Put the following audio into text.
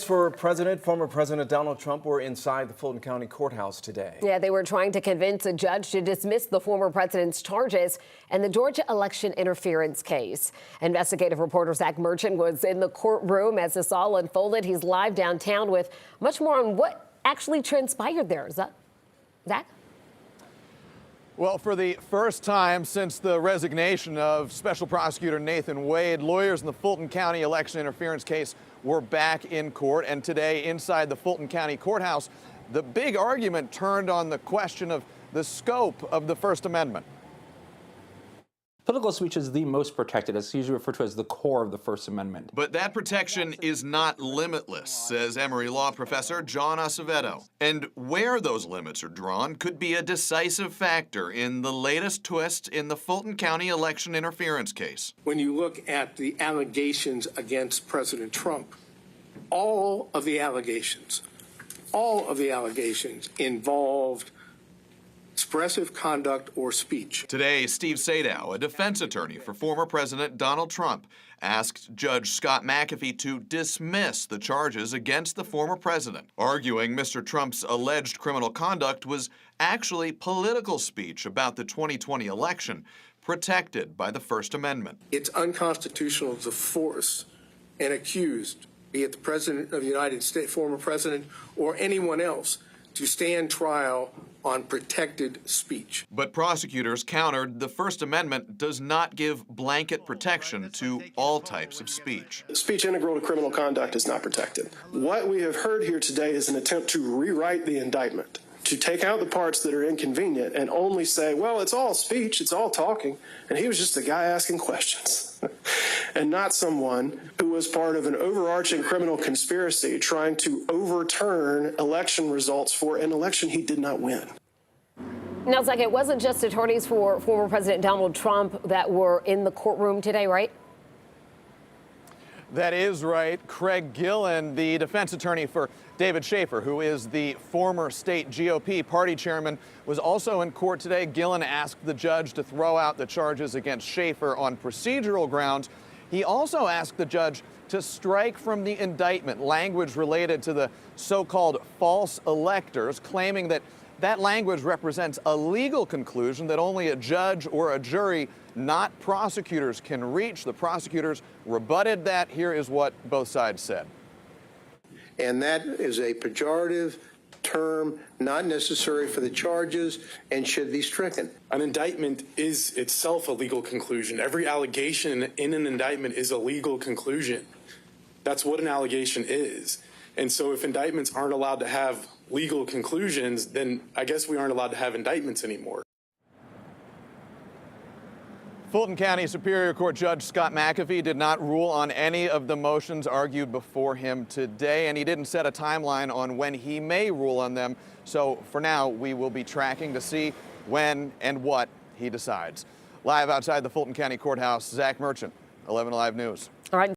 For former President Donald Trump were inside the Fulton County Courthouse today. Yeah, they were trying to convince a judge to dismiss the former president's charges in the Georgia election interference case. Investigative reporter Zach Merchant was in the courtroom as this all unfolded. He's live downtown with much more on what actually transpired there. Zach? Well, for the first time since the resignation of Special Prosecutor Nathan Wade, lawyers in the Fulton County election interference case were back in court. And today, inside the Fulton County Courthouse, the big argument turned on the question of the scope of the First Amendment. Political speech is the most protected. It's usually referred to as the core of the First Amendment. But that protection is not limitless, says Emory Law professor John Acevedo. And where those limits are drawn could be a decisive factor in the latest twist in the Fulton County election interference case. When you look at the allegations against President Trump, all of the allegations involved expressive conduct or speech. Today, Steve Sadow, a defense attorney for former President Donald Trump, asked Judge Scott McAfee to dismiss the charges against the former president, arguing Mr. Trump's alleged criminal conduct was actually political speech about the 2020 election, protected by the First Amendment. It's unconstitutional to force an accused, be it the President of the United States, former president, or anyone else, to stand trial on protected speech. But prosecutors countered the First Amendment does not give blanket protection to all types of speech. Speech integral to criminal conduct is not protected. What we have heard here today is an attempt to rewrite the indictment, to take out the parts that are inconvenient and only say, well, it's all speech, it's all talking, and he was just a guy asking questions. And not someone who was part of an overarching criminal conspiracy trying to overturn election results for an election he did not win. Now, Zach, it wasn't just attorneys for former President Donald Trump that were in the courtroom today, right? That is right. Craig Gillen, the defense attorney for David Schaefer, who is the former state GOP party chairman, was also in court today. Gillen asked the judge to throw out the charges against Schaefer on procedural grounds. He also asked the judge to strike from the indictment language related to the so-called false electors, claiming that that language represents a legal conclusion that only a judge or a jury, not prosecutors, can reach. The prosecutors rebutted that. Here is what both sides said. And that is a pejorative term, not necessary for the charges, and should be stricken. An indictment is itself a legal conclusion. Every allegation in an indictment is a legal conclusion. That's what an allegation is. And so if indictments aren't allowed to have legal conclusions, then I guess we aren't allowed to have indictments anymore. Fulton County Superior Court Judge Scott McAfee did not rule on any of the motions argued before him today, and he didn't set a timeline on when he may rule on them. So for now, we will be tracking to see when and what he decides. Live outside the Fulton County Courthouse, Zach Merchant, 11 Alive News. All right.